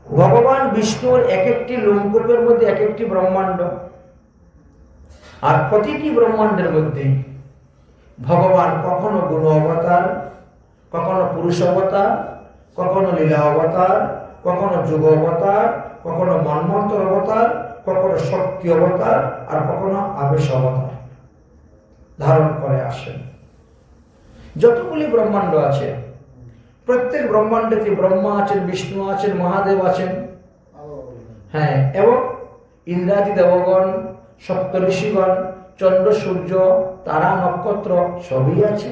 ভগবান বিষ্ণুর এক একটি লোমকূপের মধ্যে এক একটি ব্রহ্মাণ্ড, আর প্রতিটি ব্রহ্মাণ্ডের মধ্যে ভগবান কখনো গুণ অবতার, কখনো পুরুষ অবতার, কখনো লীলা অবতার, কখনো যুগ অবতার, কখনো মন্বন্তর অবতার, কখনো শক্তি অবতার, আর কখনো আবেশ অবতার ধারণ করে আসেন। যতগুলি ব্রহ্মাণ্ড আছে, প্রত্যেক ব্রহ্মাণ্ডে ব্রহ্মা আছেন, বিষ্ণু আছেন, মহাদেব আছেন, হ্যাঁ, এবং ইন্দ্রাদি দেবগণ, সপ্ত ঋষিগণ, চন্দ্র সূর্য তারা নক্ষত্র সবই আছে,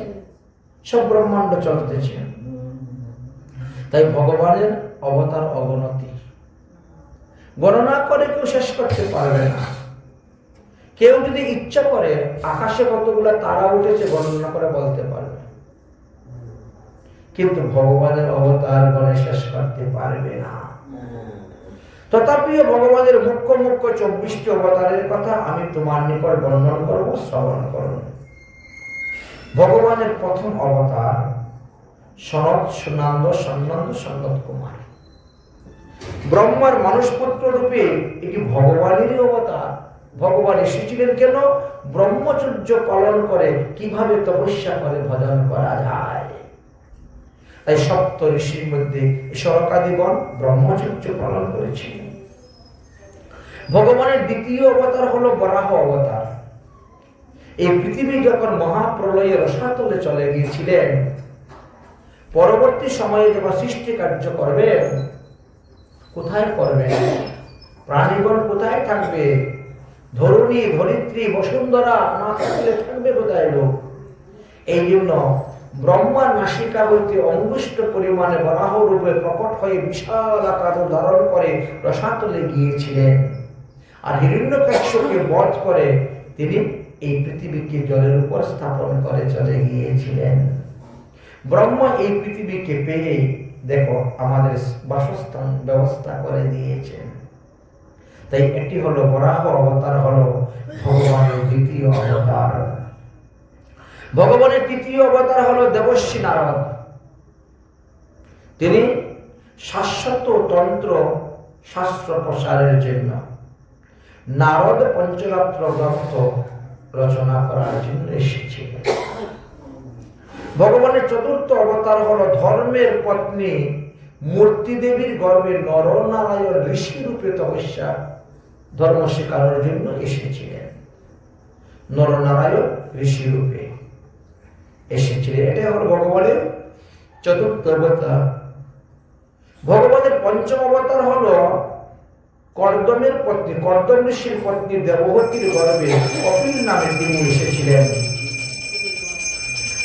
সব ব্রহ্মাণ্ড চলতেছে। তাই ভগবানের অবতার অগণতি, গণনা করে কেউ শেষ করতে পারবে না। কেউ যদি ইচ্ছা করে আকাশে কতগুলো তারা উঠেছে গণনা করে বলতে পারবে, কিন্তু ভগবানের অবতার গণে শেষ করতে পারবে না। তথাপিও ভগবানের মুখ্য মুখ্য 24টি অবতারের কথা আমি তোমার নিকট বর্ণন করব, শ্রবণ করুন। ভগবানের প্রথম অবতার সনত সুনন্দ সন্নত কুমার, ব্রহ্মার মানুষপুত্র রূপে এটি ভগবানেরই অবতার। ভগবান এসেছিলেন কেন? ব্রহ্মচর্য পালন করে কিভাবে তপস্যা করে ভজন করা যায়। তাই সপ্ত ঋষির মধ্যে সরকাদিগণ ব্রহ্মচর্য পালন করেছিলেন। ভগবানের দ্বিতীয় অবতার হলো বরাহ অবতার। এই পৃথিবী যখন মহাপ্রলয়ে রসাতলে চলে গিয়েছিলেন, পরবর্তী সময়ে যখন সৃষ্টি কার্য করবেন, কোথায় করবেন? প্রাণীগণ কোথায় থাকবে? ধরণী, ধরিত্রী, বসুন্ধরা না থাকলে থাকবে কোথায় লোক? এই জন্য ব্রহ্মা নাসিকা হইতে অঙ্গুষ্ঠ পরিমাণে বরাহ রূপে প্রকট হয়ে বিশাল আকার ধারণ করে রসাতলে গিয়েছিলেন। আর হিরণ্যকশ্যপকে বধ করে তিনি এই পৃথিবীকে জলের উপর স্থাপন করে চলে গিয়েছিলেন। ব্রহ্মা এই পৃথিবীকে পেয়ে দেখো আমাদের বাসস্থান ব্যবস্থা করে দিয়েছেন। তাই এটি হলো বরাহ অবতার, হলো ভগবানের দ্বিতীয় অবতার। ভগবানের তৃতীয় অবতার হলো দেবর্ষি নারদ। তিনি শাশ্বত তন্ত্র শাস্ত্র প্রসারের জন্য নারদ পঞ্চরাত্র গ্রন্থ রচনা করার জন্য এসেছিলেন। ভগবানের চতুর্থ অবতার হলো ধর্মের পত্নী মূর্তি দেবীর গর্ভে নরনারায়ণ ঋষি রূপে তপস্যা ধর্ম শেখানোর জন্য এসেছিলেন। নরনারায়ণ ঋষি রূপে এসেছিলেন। এটাই হলো ভগবানের চতুর্থ অবতার। ভগবানের পঞ্চম অবতার হলো কর্দমের পত্নী, কর্দম ঋষির পত্নী দেবহতীর গর্ভে কপিল নামে তিনি এসেছিলেন।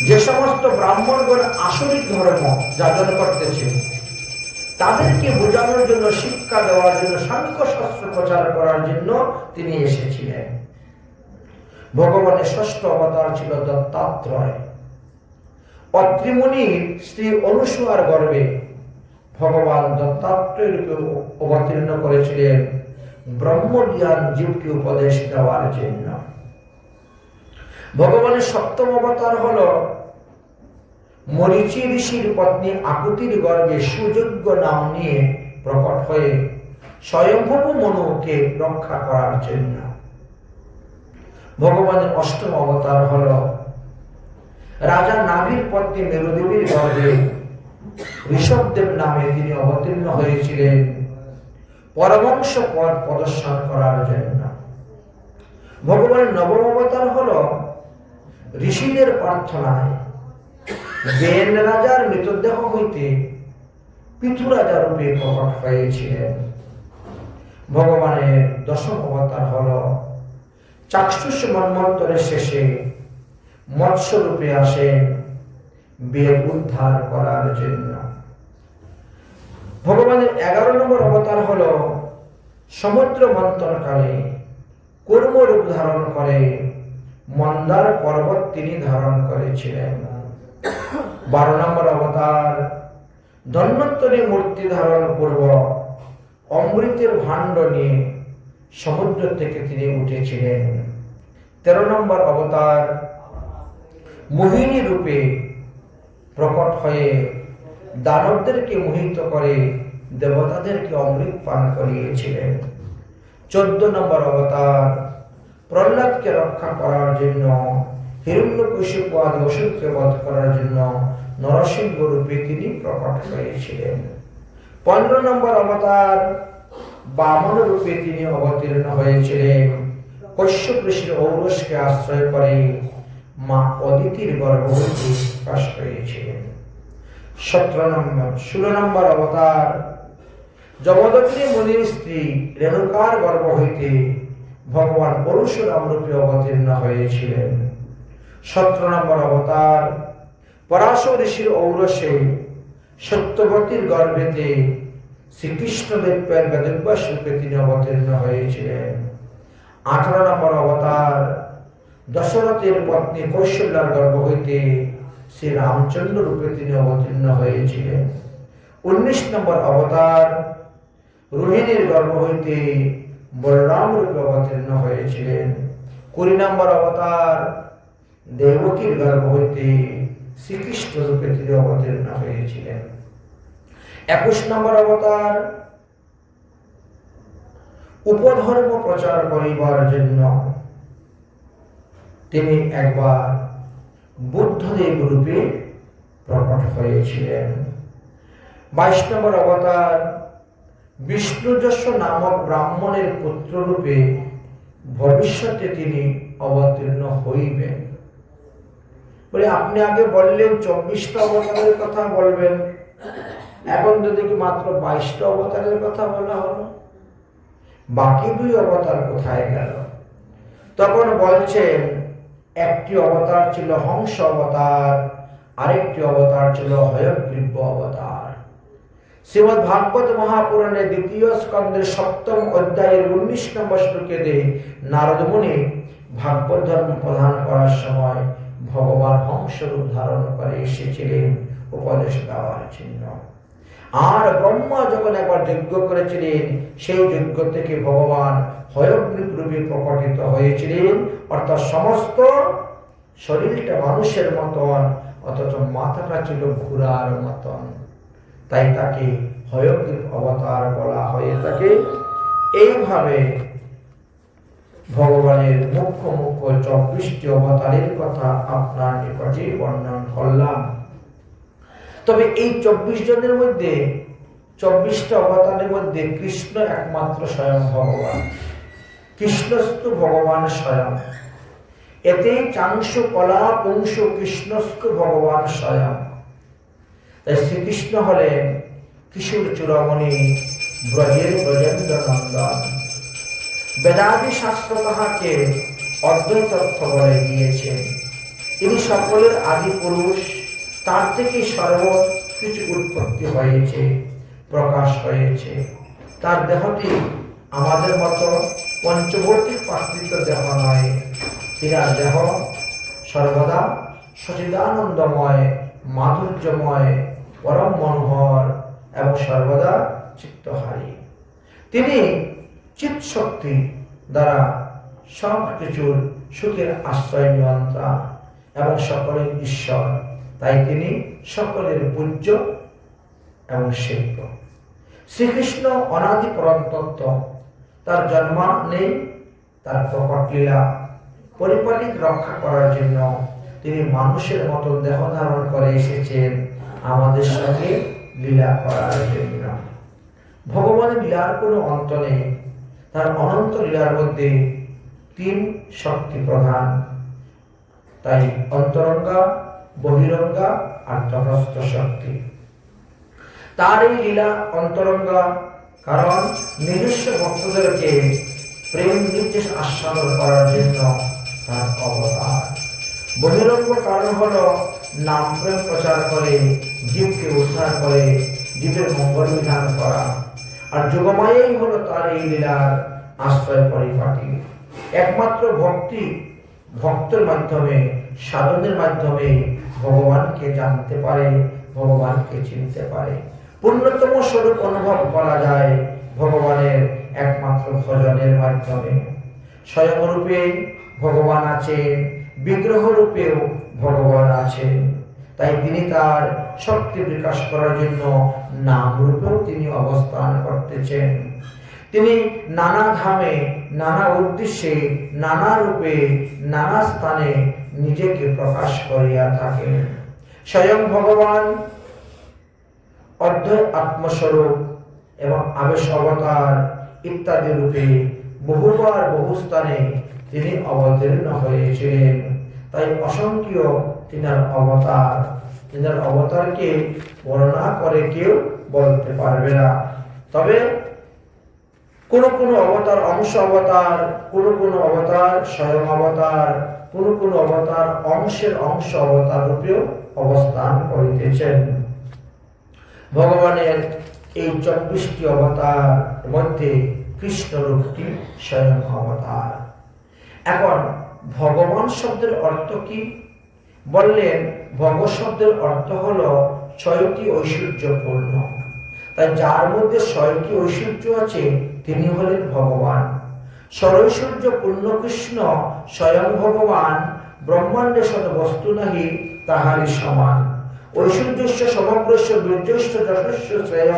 যে সমস্ত ব্রাহ্মণগণ আসরিক ধর্ম যাজন করতেছে তাদেরকে বোঝানোর জন্য, শিক্ষা দেওয়ার জন্য, সাংখ্য শাস্ত্র প্রচার করার জন্য তিনি এসেছিলেন। ভগবানের ষষ্ঠ অবতার ছিল দত্তাত্রেয়। অত্রি মুনির স্ত্রী অনুসূয়ার গর্ভে ভগবান দত্তাত্রেয় রূপে অবতীর্ণ করেছিলেন ব্রহ্মজ্ঞান জীবকে উপদেশ দেওয়ার জন্য। ভগবানের সপ্তম অবতার হল মরীচি ঋষির পত্নী আকুতির গর্ভে সুযোগ্য নাম নিয়ে প্রকট হয়ে স্বয়ংভূ মনুকে রক্ষা করার জন্য। ভগবানের অষ্টম অবতার হল রাজা নাভির পত্নী মেরুদেবীর গর্ভে ঋষভদেব নামে তিনি অবতীর্ণ হয়েছিলেন পরমংশ পদ প্রদর্শন করার জন্য। ভগবানের নবম অবতার হল ঋষিদের প্রার্থনায় বেন রাজার মৃতদেহ হইতে পৃথু রাজা রূপে প্রকট হয়েছিলেন। ভগবানের দশম অবতার হল চাক্ষুষ মন্বন্তরের শেষে মৎস্য রূপে আসেন বেদ উদ্ধার করার জন্য। ভগবানের 11 নম্বর অবতার হল সমুদ্র মন্থনকালে কূর্ম রূপ ধারণ করে মন্দার পর্বত তিনি ধারণ করেছিলেন। 12 নম্বর অবতার ধন্বন্তরী মূর্তি ধারণ পূর্বক অমৃতের ভাণ্ড নিয়ে সমুদ্র থেকে তিনি উঠেছিলেন। 13 নম্বর অবতার মোহিনী রূপে প্রকট হয়ে দানবদেরকে মোহিত করে দেবতাদেরকে অমৃত পান করিয়েছিলেন। 14 নম্বর অবতার প্রহ্লাদকে রক্ষা করার জন্য, হিরণ্যকশিপু আদি অসুরকে বধ করার জন্য নরসিংহ রূপে তিনি প্রকট হয়েছিলেন। 15 নম্বর অবতার বামন রূপে তিনি অবতীর্ণ হয়েছিলেন। কশ্যপ ঋষির ঔরসকে আশ্রয় করে মা অদিতির গর্ভ হইতে প্রকাশ হয়েছিলেন। 16 নম্বর অবতার জমদগ্নি মুনির স্ত্রী রেণুকার গর্ভ হইতে ভগবান পরশুরাম রূপে অবতীর্ণ হয়েছিলেন। 17 নম্বর অবতার পরাশর ঋষির ঔরসে সত্যবতীর গর্ভেতে শ্রীকৃষ্ণদেব বেদব্যাস রূপে তিনি অবতীর্ণ হয়েছিলেন। 18 নম্বর অবতার দশরথের পত্নী কৌশল্যার গর্ভ হইতে শ্রী রামচন্দ্র রূপে তিনি অবতীর্ণ হয়েছিলেন। 19 নম্বর অবতার রোহিণীর গর্ভ হইতে বলরাম রূপে অবতীর্ণ হয়েছিলেন। 20 নম্বর অবতার দেবকীর গর্ভ হইতে শ্রীকৃষ্ণ রূপে তিনি অবতীর্ণ হয়েছিলেন। 21 নম্বর অবতার উপধর্ম প্রচার করিবার জন্য তিনি একবার বুদ্ধদেব রূপে প্রকট হয়েছিলেন। 22 নম্বর অবতার বিষ্ণুযশ নামক ব্রাহ্মণের পুত্র রূপে ভবিষ্যতে তিনি অবতীর্ণ হইবেন। বলে আপনি আগে বললেন 24টা অবতারের কথা বলবেন, এখন তো দেখি মাত্র 22টা অবতারের কথা বলা হলো, বাকি 2 অবতার কোথায় গেল? তখন বলছেন একটি অবতার ছিল হংস অবতার, আরেকটি অবতার ছিল হয়গ্রীব অবতার। শ্রীমদ্ ভাগবত মহাপুরাণে 2য় স্কন্ধের 7ম অধ্যায়ের 19 নম্বর শ্লোকে নারদ মুনি ভাগবত ধর্ম প্রদান করার সময় ভগবান হংস রূপ ধারণ করে এসেছিলেন উপদেশ দেওয়ার জন্য। আর ব্রহ্মা যখন একবার যজ্ঞ করেছিলেন, সেই যজ্ঞ থেকে ভগবান হয়গ্রীব রূপে প্রকটিত হয়েছিলেন। অর্থাৎ সমস্ত শরীরটা মানুষের মতন, অথচ মাথাটা ছিল ঘোড়ার মতন, তাই তাকে হয়গ্রীব অবতার বলা হয়ে থাকে। এইভাবে ভগবানের মুখ্য 24টি অবতারের কথা আপনার নিকটে বর্ণন করলাম। তবে এই 24 জনের মধ্যে 24টা অবতারের মধ্যে কৃষ্ণ একমাত্র স্বয়ং ভগবান। কৃষ্ণস্তু ভগবান স্বয়ং, এতে চাংশু কলা পুংশু কৃষ্ণস্তু ভগবান স্বয়ং। তাই শ্রীকৃষ্ণ হলেন কিশোর চূড়ামণি, ব্রজের ব্রজেন্দ্র নন্দন। বেদাদি শাস্ত্র তাহাকে অদ্বৈত তত্ত্ব বলে দিয়েছেন। তিনি সকলের আদি পুরুষ, তার থেকে সর্ব কিছু উৎপত্তি হয়েছে, প্রকাশ হয়েছে। তার দেহটি আমাদের মতো পঞ্চভৌতিক প্রাকৃতিক দেহ নয়। তিনার দেহ সর্বদা সচিদানন্দময়, মাধুর্যময়, পরম মনোহর এবং সর্বদা চিত্তহারী। তিনি চিৎ শক্তি দ্বারা সব কিছুর সুখের আশ্রয় নিয়ন্ত্রণ এবং সকলের ঈশ্বর। তাই তিনি সকলের পূজ্য এবং শিল্প। শ্রীকৃষ্ণ অনাদি পরম তত্ত্ব, তার জন্ম নেই, তার প্রকট লীলা পরিপাটিক রক্ষা করার জন্য তিনি মানুষের মতো দেহ ধারণ করে এসেছেন আমাদের সঙ্গে লীলা করার জন্য। ভগবানের লীলার কোনো অন্ত নেই। তার অনন্ত লীলার মধ্যে 3 শক্তি প্রধান, তাই অন্তরঙ্গা, বহিরঙ্গা আর তটস্থ শক্তি। তার এই লীলা অন্তরঙ্গা, কারণ নিজস্ব ভক্তদেরকে প্রেম নির্দেশ আস্বাদন করার জন্য তার অবতার। বহিরঙ্গ কারণ হলো নাম প্রেম প্রচার করে, জীবকে উদ্ধার করে, জীবের মঙ্গল বিধান করা। আর যোগমায়াই হলো তার এই লীলার আশ্রয় পরিপাটি। একমাত্র ভক্তি, ভক্তের মাধ্যমে, সাধনের মাধ্যমে ভগবানকে জানতে পারে, ভগবানকে চিনতে পারে। পূর্ণতম স্বরূপ অনুভব করা যায় ভগবানের একমাত্র ভজনের মাধ্যমে। স্বয়ং রূপে ভগবান আছেন, বিগ্রহ রূপেও ভগবান আছেন। তাই তিনি তার শক্তি বিকাশ করার জন্য নাম রূপেও তিনি অবস্থান করতেছেন। তিনি নানা ধামে, নানা উদ্দেশ্যে, নানা রূপে, নানা স্থানে নিজেকে প্রকাশ করিয়া থাকেন। স্বয়ং ভগবান অদ্বৈত আত্মস্বরূপ এবং আবেশ অবতার ইত্যাদি রূপে বহুবার বহু স্থানে তিনি অবতীর্ণ হয়েছিলেন। তাই অসংখ্য তিনার অবতার, তিনার অবতারকে বর্ণনা করে কেউ বলতে পারবে না। তবে কোন কোন অবতার অংশ অবতার, কোন কোন অবতার স্বয়ং অবতার, কোন কোন অবতার অংশের অংশ অবতার রূপেও অবস্থান করিতেছেন। ভগবানের এই 24টি অবতার মধ্যে কৃষ্ণ রূপটি স্বয়ং অবতার। এখন ভগবান শব্দের অর্থ কি? বললেন ভগ শব্দের অর্থ হলো 6টি ঐশ্বর্যপূর্ণ। তাই যার মধ্যে 6টি ঐশ্বর্য আছে তিনি হলেন ভগবান। ষড়ৈশ্বর্য পূর্ণ কৃষ্ণ স্বয়ং ভগবান। ব্রহ্মাণ্ডে সদ বস্তু নাহি তাহারি সমান। ঐশ্বর্যস্য সমগ্রস্য বীর্যস্য যশস্য শ্রেয়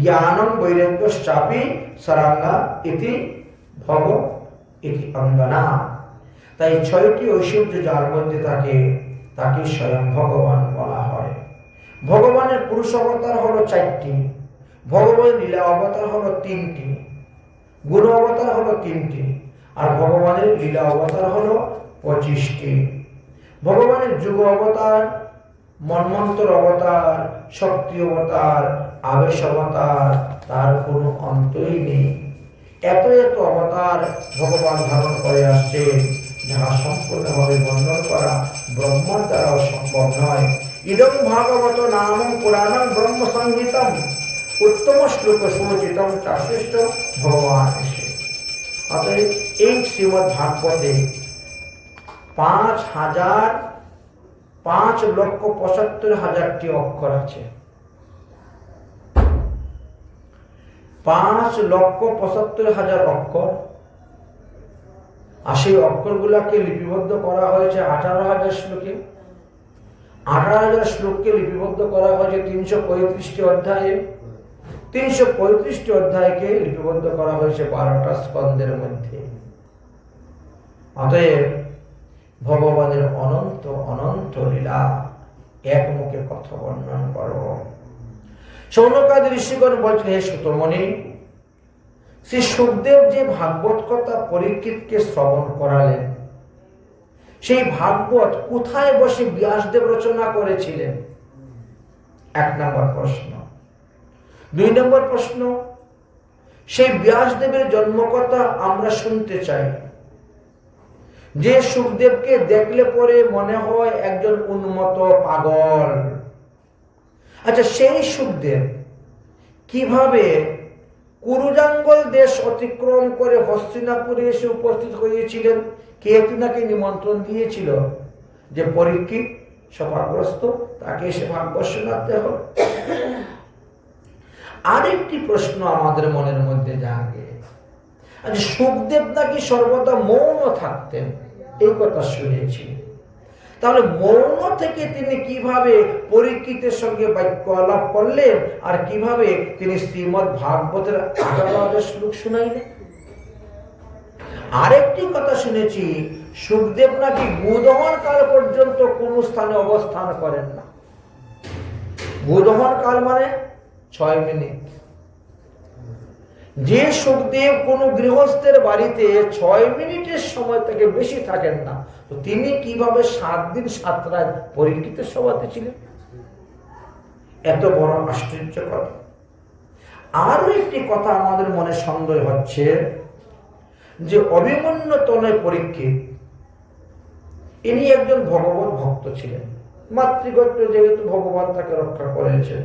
জ্ঞানম বৈরাগ্যশ্চাপি সারাঙ্গা ইতি ভগ ইতি অঙ্গনা। তাই 6টি ঐশ্বর্য যার মধ্যে থাকে তাকে স্বয়ং ভগবান বলা হয়। ভগবানের পুরুষ অবতার হলো 4টি, ভগবানের লীলা অবতার হলো 3টি, গুণ অবতার হলো 3টি, আর ভগবানের লীলা অবতার হলো 25টি। ভগবানের যুগ অবতার, মন্বন্তর অবতার, শক্তি অবতার, আবেশ অবতার, তার কোনো অন্তই নেই। এত এত অবতার ভগবান ধারণ করে আসছে, যাহা সম্পূর্ণভাবে বর্ণন করা ব্রহ্মার দ্বারাও সম্ভব নয়। ইদং ভাগবত নাম পুরাণং ব্রহ্ম সংহিতম উত্তম শ্লোক সুচিতম চাশ্রেষ্ঠ ভগবান এসে। অতএব এই শ্রীমদ্ ভাগবতে 5,75,000টি অক্ষর আছে। 5,75,000 অক্ষর। আর সেই অক্ষরগুলাকে লিপিবদ্ধ করা হয়েছে 18,000 শ্লোকে। 18,000 শ্লোককে লিপিবদ্ধ করা হয়েছে 335টি অধ্যায়ে। 335টি অধ্যায়কে লিপিবদ্ধ করা হয়েছে 12টা স্কন্ধের মধ্যে। অতএব ভগবানের অনন্ত অনন্ত লীলা এক মুখে কথা বর্ণন করো। শৌনকাদি ঋষিগণ বলছেন, হে সুতমণি, শ্রী সুখদেব যে ভাগবত কথা পরীক্ষিতকে শ্রবণ করালেন, সেই ভাগবত কোথায় বসে ব্যাসদেব রচনা করেছিলেন? 1 নম্বর প্রশ্ন। 2 নম্বর প্রশ্ন, সেই ব্যাসদেবের জন্মকথা আমরা শুনতে চাই। যে সুখদেবকে দেখলে পরে মনে হয় একজন উন্মত্ত পাগল। আচ্ছা, সেই সুখদেব কিভাবে কুরুজাঙ্গল দেশ অতিক্রম করে হস্তিনাপুরে এসে উপস্থিত হয়েছিলেন? কে তিনাকে নিমন্ত্রণ দিয়েছিল যে পরীক্ষিত সভাগ্রস্ত, তাকে এসে ভাগবত শোনাতে হবে? আরেকটি প্রশ্ন আমাদের মনের মধ্যে জাগে, আচ্ছা সুখদেব নাকি সর্বদা মৌন থাকতেন, এই কথা শুনেছি। তাহলে মৌন থেকে তিনি কিভাবে পরীক্ষিতের সঙ্গে বাক্য আলাপ করলেন, আর কিভাবে তিনি শ্রীমদ্ ভাগবতের 18,000 শ্লোক শুনাইলেন? আরেকটি কথা শুনেছি, সুখদেব নাকি গোদহন কাল পর্যন্ত কোন স্থানে অবস্থান করেন না। গোদহন কাল মানে 6 মিনিট। যে সুখদেব কোন গৃহস্থের বাড়িতে 6 মিনিটের সময় থেকে বেশি থাকেন না, তো তিনি কিভাবে 7 দিন 7 রাত পরীক্ষিতের সভাতে ছিলেন? এত বড় আশ্চর্য কথা। আরো একটি কথা আমাদের মনে সন্দেহ হচ্ছে যে অভিমন্যু তনয় পরীক্ষিত, ইনি একজন ভগবত ভক্ত ছিলেন। মাতৃগোত্র যেহেতু ভগবান তাকে রক্ষা করেছেন,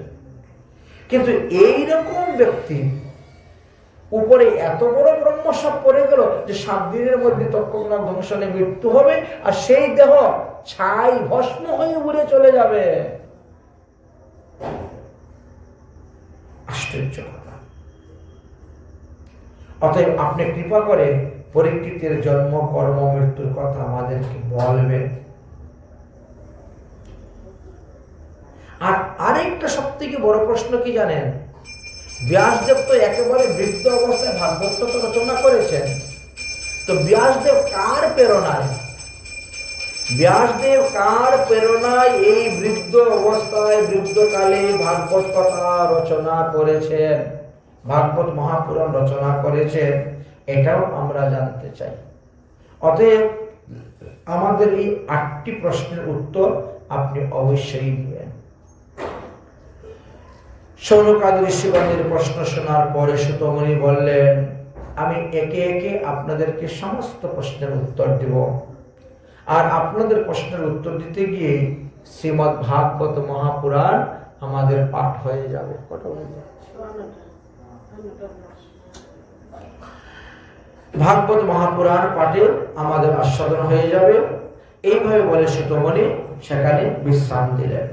কিন্তু এইরকম ব্যক্তি উপরে এত বড় ব্রহ্মশাপ পড়ে গেল যে 7 দিনের মধ্যে তক্ষকনাগ ধ্বংসনে মৃত্যু হবে, আর সেই দেহ ছাই ভস্ম হয়ে উড়ে চলে যাবে। আশ্চর্য কথা। অতএব আপনি কৃপা করে পরীক্ষিতের জন্ম কর্ম মৃত্যুর কথা আমাদেরকে বলবেন। আর আরেকটা সব থেকে বড় প্রশ্ন কি জানেন, ব্যাসদেব তো একেবারে বৃদ্ধ অবস্থায় ভাগবত তো রচনা করেছেন, তো ব্যাসদেব কার প্রেরণায়, ব্যাসদেব কার প্রেরণায় এই বৃদ্ধ অবস্থায় বৃদ্ধকালে ভাগবত কথা রচনা করেছেন, ভাগবত মহাপুরাণ রচনা করেছেন, এটাও আমরা জানতে চাই। অতএব আমাদের এই 8টি প্রশ্নের উত্তর আপনি অবশ্যই দিবেন। শৌনকাদি ঋষিগণের প্রশ্ন শোনার পরে সুতমুনি বললেন, আমি একে একে আপনাদেরকে সমস্ত প্রশ্নের উত্তর দেব, আর আপনাদের প্রশ্নের উত্তর দিতে গিয়ে শ্রীমদ্ ভাগবত মহাপুরাণ আমাদের পাঠ হয়ে যাবে। কটা বাজে? ভাগবত মহাপুরাণ পাঠে আমাদের আস্বাদন হয়ে যাবে। এইভাবে বলে সুতমুনি সেখানে বিশ্রাম দিলেন।